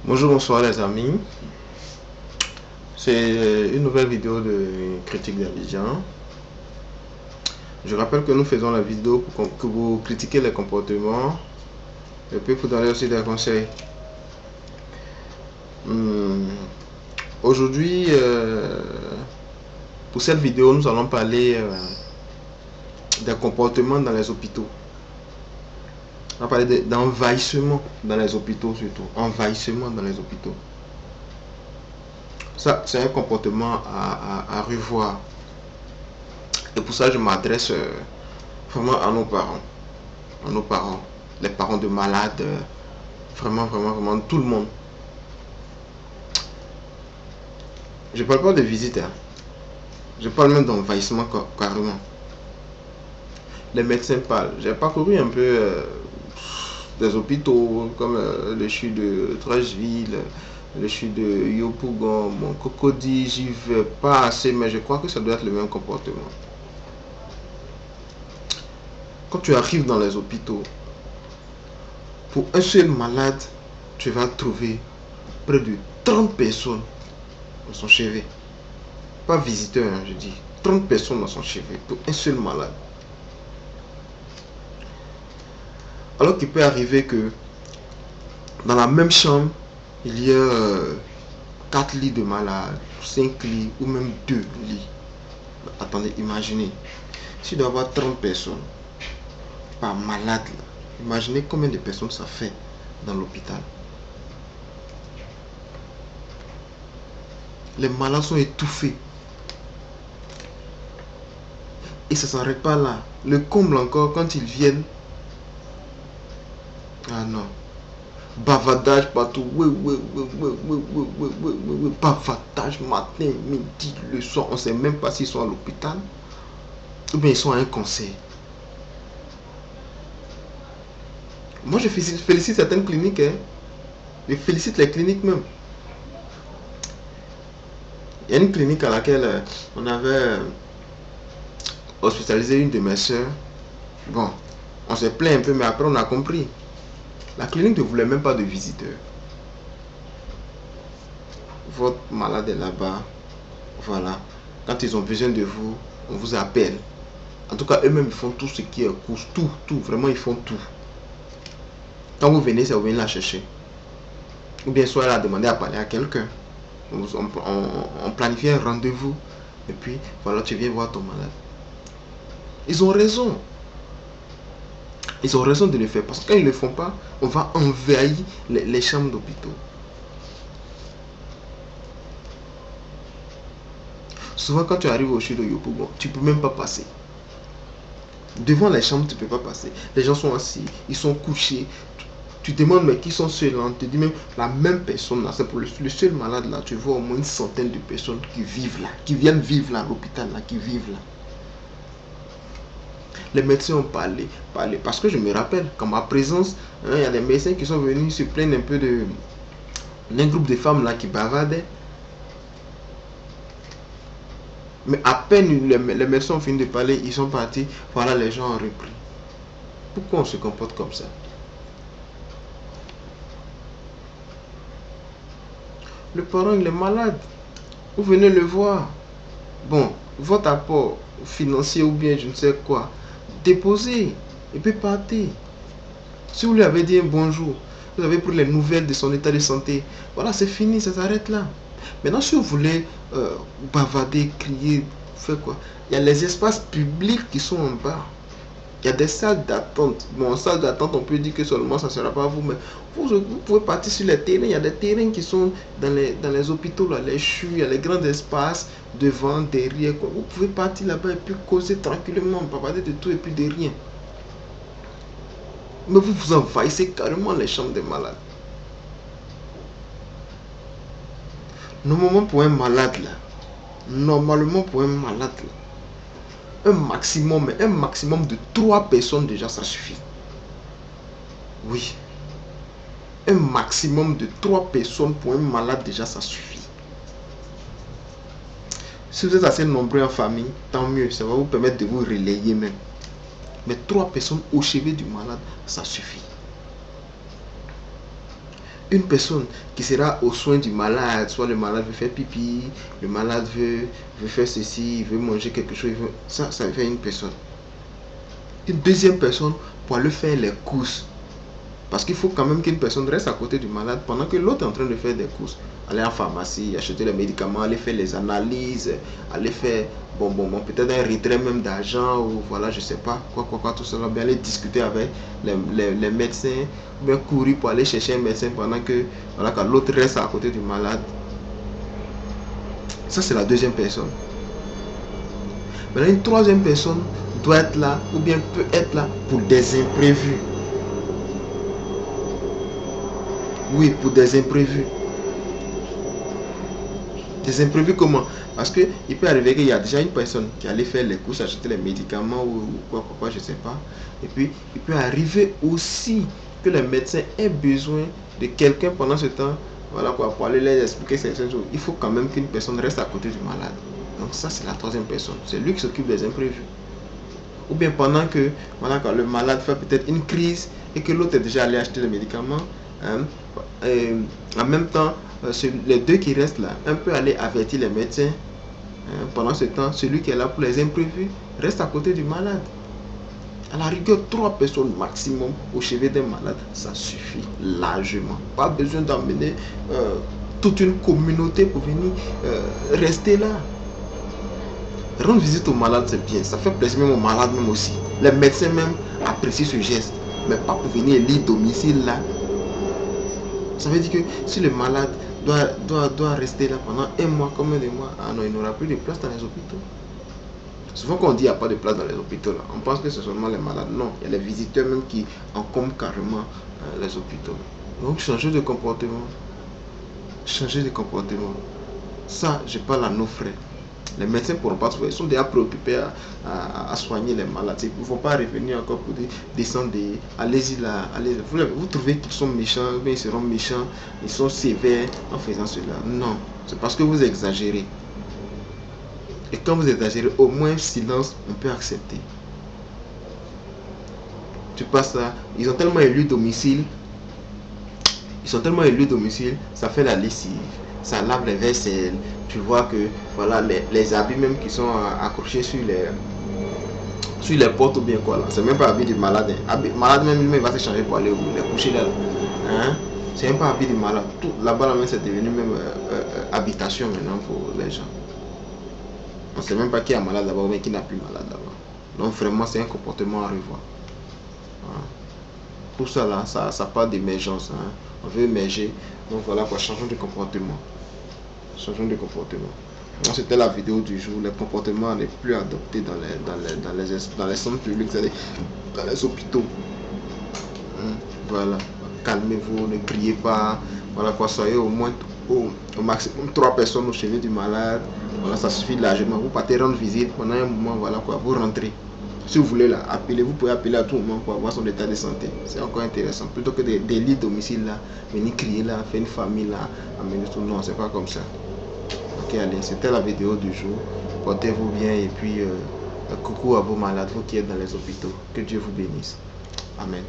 Bonjour, bonsoir les amis. C'est une nouvelle vidéo de critique d'Abidjan. Je rappelle que nous faisons la vidéo pour que vous critiquez les comportements et puis vous donner aussi des conseils. Aujourd'hui, pour cette vidéo, nous allons parler des comportements dans les hôpitaux. On va parler d'envahissement dans les hôpitaux surtout. Envahissement dans les hôpitaux. Ça, c'est un comportement à revoir. Et pour ça, je m'adresse vraiment à nos parents. À nos parents. Les parents de malades. Vraiment, tout le monde. Je parle pas de visite. Je parle même d'envahissement carrément. Les médecins parlent. J'ai parcouru un peu des hôpitaux comme le CHU de Trècheville, le CHU de Yopougon, mon Cocody, j'y vais pas assez, mais je crois que ça doit être le même comportement. Quand tu arrives dans les hôpitaux, pour un seul malade, tu vas trouver près de 30 personnes dans son chevet. Pas visiteur, je dis. 30 personnes dans son chevet pour un seul malade. Alors qu'il peut arriver que dans la même chambre, il y a 4 lits de malades, 5 lits ou même 2 lits. Attendez, imaginez. S'il doit y avoir 30 personnes par malade, imaginez combien de personnes ça fait dans l'hôpital. Les malades sont étouffés. Et ça ne s'arrête pas là. Le comble encore, quand ils viennent, ah non, bavardage partout, bavardage matin, midi, le soir, on ne sait même pas s'ils sont à l'hôpital ou bien ils sont à un conseil. Moi je félicite certaines cliniques, je félicite les cliniques même. Il y a une clinique à laquelle on avait hospitalisé une de mes soeurs. Bon, on s'est plaint un peu, mais après on a compris. La clinique ne voulait même pas de visiteurs. Votre malade est là-bas. Voilà. Quand ils ont besoin de vous, on vous appelle. En tout cas, eux-mêmes, ils font tout ce qui est course. Tout. Vraiment, ils font tout. Quand vous venez, c'est vous venez la chercher. Ou bien soit elle a demandé à parler à quelqu'un. On planifie un rendez-vous. Et puis, voilà, tu viens voir ton malade. Ils ont raison. Ils ont raison de le faire. Parce que quand ils ne le font pas, on va envahir les chambres d'hôpitaux. Souvent, quand tu arrives au CHU de Yopougon, tu ne peux même pas passer. Devant les chambres, tu ne peux pas passer. Les gens sont assis, ils sont couchés. Tu demandes, mais qui sont ceux-là? On te dit même la même personne là. C'est pour le seul malade là. Tu vois au moins une centaine de personnes qui vivent là, qui viennent vivre là, à l'hôpital là, qui vivent là. Les médecins ont parlé. Parce que je me rappelle qu'en ma présence, il y a des médecins qui sont venus se plaindre un peu d'un groupe de femmes là qui bavardaient. Mais à peine les médecins ont fini de parler, ils sont partis. Voilà, les gens ont repris. Pourquoi on se comporte comme ça? Le parent, il est malade. Vous venez le voir. Bon, votre apport financier ou bien je ne sais quoi, déposez et puis partez. Si vous lui avez dit un bonjour, vous avez pris les nouvelles de son état de santé, voilà, c'est fini, ça s'arrête là. Maintenant, si vous voulez bavarder, crier, faire quoi? Il y a les espaces publics qui sont en bas. Il y a des salles d'attente. Bon, en salle d'attente, on peut dire que seulement ça ne sera pas vous, mais vous pouvez partir sur les terrains. Il y a des terrains qui sont dans les hôpitaux, là, les CHU, il y a les grands espaces devant, derrière. Quoi. Vous pouvez partir là-bas et puis causer tranquillement, bavarder de tout et puis de rien. Mais vous envahissez carrément les chambres des malades. Normalement, pour un malade, là, un maximum de 3 personnes déjà, ça suffit. Oui. Un maximum de 3 personnes pour un malade, déjà, ça suffit. Si vous êtes assez nombreux en famille, tant mieux, ça va vous permettre de vous relayer même. Mais 3 personnes au chevet du malade, ça suffit. Une personne qui sera aux soins du malade, soit le malade veut faire pipi, le malade veut faire ceci, il veut manger quelque chose, ça fait une personne. Une deuxième personne pour aller faire les courses. Parce qu'il faut quand même qu'une personne reste à côté du malade pendant que l'autre est en train de faire des courses. Aller en pharmacie, acheter les médicaments, aller faire les analyses, aller faire peut-être un retrait même d'argent ou voilà, je sais pas, quoi, tout ça. Bien aller discuter avec les médecins, bien courir pour aller chercher un médecin pendant que voilà, quand l'autre reste à côté du malade. Ça, c'est la deuxième personne. Maintenant, une troisième personne doit être là ou bien peut être là pour des imprévus. Oui, pour des imprévus. Des imprévus comment? Parce qu'il peut arriver qu'il y a déjà une personne qui allait faire les courses, acheter les médicaments ou quoi, je ne sais pas. Et puis, il peut arriver aussi que le médecin ait besoin de quelqu'un pendant ce temps, voilà quoi, pour aller les expliquer certaines choses. Il faut quand même qu'une personne reste à côté du malade. Donc ça, c'est la troisième personne. C'est lui qui s'occupe des imprévus. Ou bien pendant que, voilà, quand le malade fait peut-être une crise et que l'autre est déjà allé acheter les médicaments, en même temps, les deux qui restent là, un peut aller avertir les médecins. Pendant ce temps, celui qui est là pour les imprévus reste à côté du malade. À la rigueur, 3 personnes maximum au chevet d'un malade, ça suffit largement. Pas besoin d'emmener toute une communauté pour venir rester là. Rendre visite au malade, c'est bien. Ça fait plaisir même au malade même aussi. Les médecins même apprécient ce geste. Mais pas pour venir lire domicile là. Ça veut dire que si le malade doit rester là pendant 1 mois, combien de mois? Ah non, il n'aura plus de place dans les hôpitaux. Souvent quand on dit qu'il n'y a pas de place dans les hôpitaux, là, on pense que c'est seulement les malades. Non, il y a les visiteurs même qui encombrent carrément les hôpitaux. Donc changer de comportement. Changer de comportement. Ça, je parle à nos frères. Les médecins ne pourront pas trouver. Ils sont déjà préoccupés à soigner les malades. Ils ne vont pas revenir encore pour descendre. Allez-y là. Allez, vous trouvez qu'ils sont méchants, mais ils seront méchants. Ils sont sévères en faisant cela. Non, c'est parce que vous exagérez. Et quand vous exagérez, au moins silence, on peut accepter. Tu passes là. Ils ont tellement élu domicile. Ça fait la lessive. Ça lave les vaisselles. Tu vois que voilà les habits même qui sont accrochés sur les portes ou bien quoi là. C'est même pas habit du malade. Malade même il va se changer pour aller les coucher là. Hein? C'est même pas habit du malade. Tout là-bas là, c'est devenu même habitation maintenant pour les gens. On sait même pas qui est malade là-bas ou bien qui n'a plus malade là-bas. Donc vraiment c'est un comportement à revoir. Voilà. Tout ça là, ça part d'émergence. Hein. On veut émerger. Donc voilà quoi, changeons de comportement. Changeons de comportement. Donc c'était la vidéo du jour. Les comportements les plus adoptés dans les centres publics, dans les hôpitaux. Voilà. Calmez-vous, ne criez pas. Voilà quoi, soyez au moins au maximum 3 personnes au chevet du malade. Voilà, ça suffit largement. Vous partez rendre visite pendant un moment, voilà quoi, vous rentrez. Si vous voulez là, appelez, vous pouvez appeler à tout moment pour avoir son état de santé. C'est encore intéressant. Plutôt que des lits domicile là, venir crier là, faire une famille là, amener tout. Non, c'est pas comme ça. Ok, allez, c'était la vidéo du jour. Portez-vous bien et puis coucou à vos malades, vous qui êtes dans les hôpitaux. Que Dieu vous bénisse. Amen.